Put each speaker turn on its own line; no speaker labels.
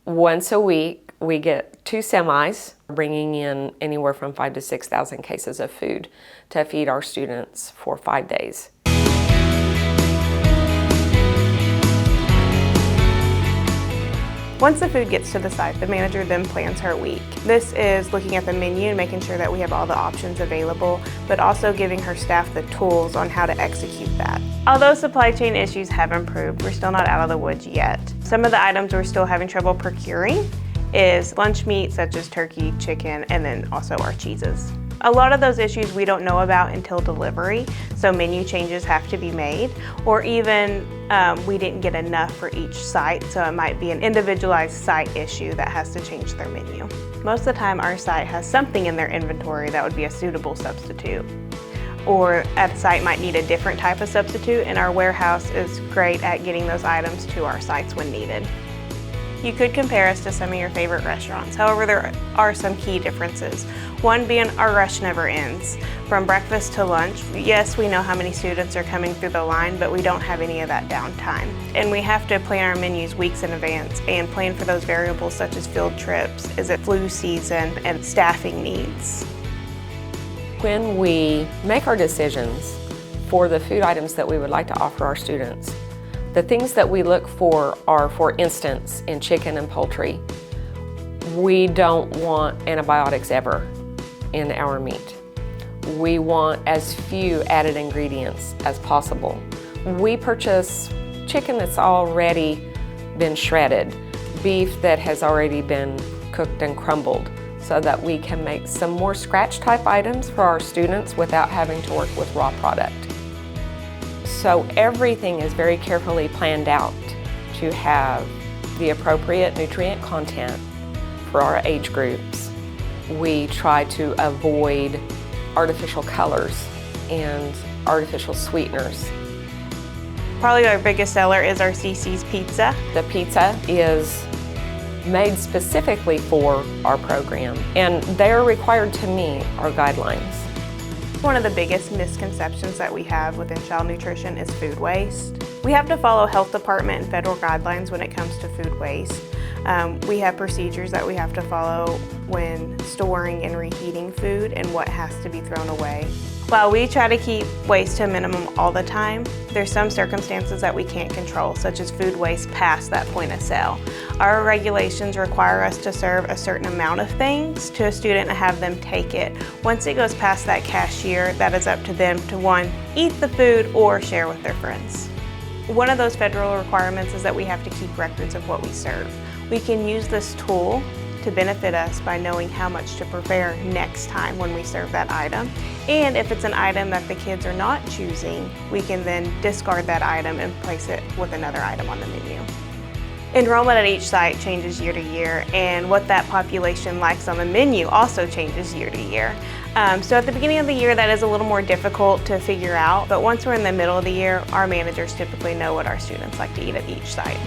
Once a week, we get 2 semis, bringing in anywhere from 5,000 to 6,000 cases of food to feed our students for 5 days.
Once the food gets to the site, the manager then plans her week. This is looking at the menu and making sure that we have all the options available, but also giving her staff the tools on how to execute that. Although supply chain issues have improved, we're still not out of the woods yet. Some of the items we're still having trouble procuring is lunch meat such as turkey, chicken, and then also our cheeses. A lot of those issues we don't know about until delivery, so menu changes have to be made, or even we didn't get enough for each site, so it might be an individualized site issue that has to change their menu. Most of the time our site has something in their inventory that would be a suitable substitute, or a site might need a different type of substitute, and our warehouse is great at getting those items to our sites when needed. You could compare us to some of your favorite restaurants. However, there are some key differences. One being our rush never ends. From breakfast to lunch, yes, we know how many students are coming through the line, but we don't have any of that downtime. And we have to plan our menus weeks in advance and plan for those variables such as field trips, is it flu season, and staffing needs.
When we make our decisions for the food items that we would like to offer our students, the things that we look for are, for instance, in chicken and poultry, we don't want antibiotics ever in our meat. We want as few added ingredients as possible. We purchase chicken that's already been shredded, beef that has already been cooked and crumbled, so that we can make some more scratch type items for our students without having to work with raw product. So everything is very carefully planned out to have the appropriate nutrient content for our age groups. We try to avoid artificial colors and artificial sweeteners.
Probably our biggest seller is our CC's pizza.
The pizza is made specifically for our program, and they're required to meet our guidelines.
One of the biggest misconceptions that we have within child nutrition is food waste. We have to follow health department and federal guidelines when it comes to food waste. We have procedures that we have to follow when storing and reheating food and what has to be thrown away. While we try to keep waste to a minimum all the time, there's some circumstances that we can't control, such as food waste past that point of sale. Our regulations require us to serve a certain amount of things to a student and have them take it. Once it goes past that cashier, that is up to them to, one, eat the food or share with their friends. One of those federal requirements is that we have to keep records of what we serve. We can use this tool to benefit us by knowing how much to prepare next time when we serve that item. And if it's an item that the kids are not choosing, we can then discard that item and place it with another item on the menu. Enrollment at each site changes year to year, and what that population likes on the menu also changes year to year. So at the beginning of the year, that is a little more difficult to figure out, but once we're in the middle of the year, our managers typically know what our students like to eat at each site.